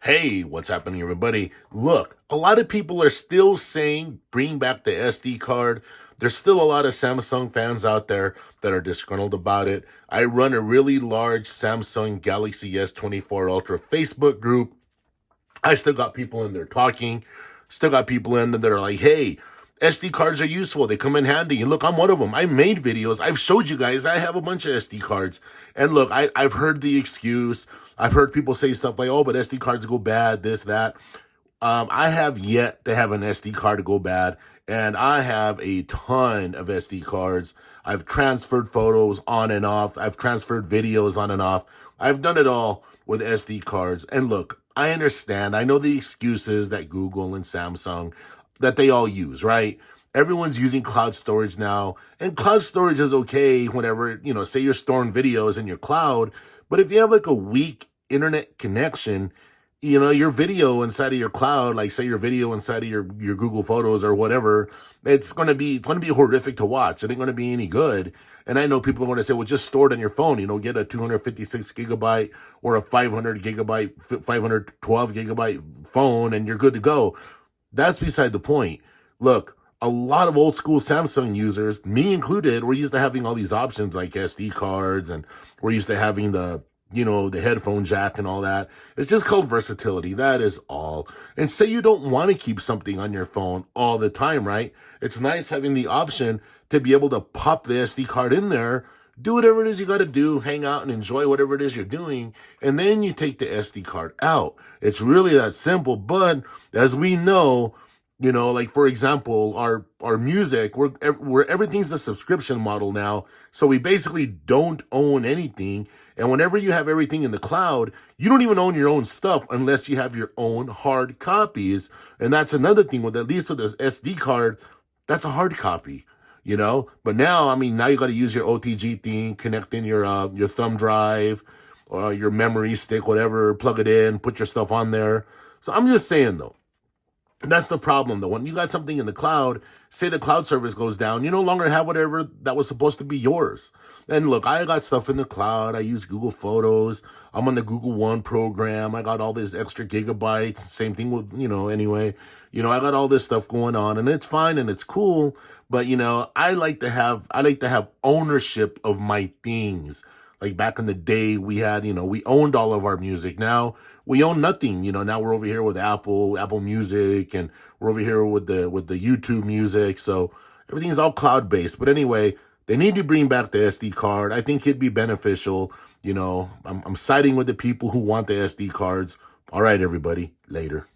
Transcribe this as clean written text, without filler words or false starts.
Hey, what's happening, everybody? Look, a lot of people are still saying bring back the SD card. There's still a lot of Samsung fans out there that are disgruntled about it. I run a really large Samsung Galaxy S24 Ultra Facebook group. I still got people in there talking. Still got people in there that are like, hey, SD cards are useful. They come in handy. And look, I'm one of them. I made videos. I've showed you guys. I have a bunch of SD cards. And look, I've heard the excuse. I've heard people say stuff like, oh, but SD cards go bad, this, that. I have yet to have an SD card go bad, and I have a ton of SD cards. I've transferred photos on and off. I've transferred videos on and off. I've done it all with SD cards. And look, I understand. I know the excuses that Google and Samsung, that they all use, right? Everyone's using cloud storage now, and cloud storage is okay whenever, say you're storing videos in your cloud, but if you have like a weak internet connection, your video inside of your cloud, like say your video inside of your Google Photos or whatever, it's gonna be horrific to watch. It ain't gonna be any good. And I know people are gonna say, well, just store it on your phone, get a 256 gigabyte or a 500 gigabyte, 512 gigabyte phone, and you're good to go. That's beside the point. Look, a lot of old school Samsung users, me included, we're used to having all these options like SD cards, and we're used to having the headphone jack and all that. It's just called versatility. That is all. And say you don't want to keep something on your phone all the time, right? It's nice having the option to be able to pop the SD card in there, do whatever it is you got to do, hang out and enjoy whatever it is you're doing, and then you take the SD card out. It's really that simple. But as we know, like for example, our music, we're everything's a subscription model now. So we basically don't own anything. And whenever you have everything in the cloud, you don't even own your own stuff unless you have your own hard copies. And that's another thing with, at least with this SD card, that's a hard copy. But now, now you got to use your OTG thing, connect in your thumb drive or your memory stick, whatever, plug it in, put your stuff on there. So I'm just saying though, that's the problem, though. When you got something in the cloud, say the cloud service goes down, you no longer have whatever that was supposed to be yours. And look, I got stuff in the cloud. I use Google Photos. I'm on the Google One program. I got all this extra gigabytes. Same thing with, anyway. I got all this stuff going on, and it's fine and it's cool. But, I like to have ownership of my things. Like back in the day, we had, we owned all of our music. Now we own nothing. Now we're over here with Apple Music, and we're over here with the YouTube music. So everything's all cloud based. But anyway, they need to bring back the SD card. I think it'd be beneficial. I'm siding with the people who want the SD cards. All right, everybody, later.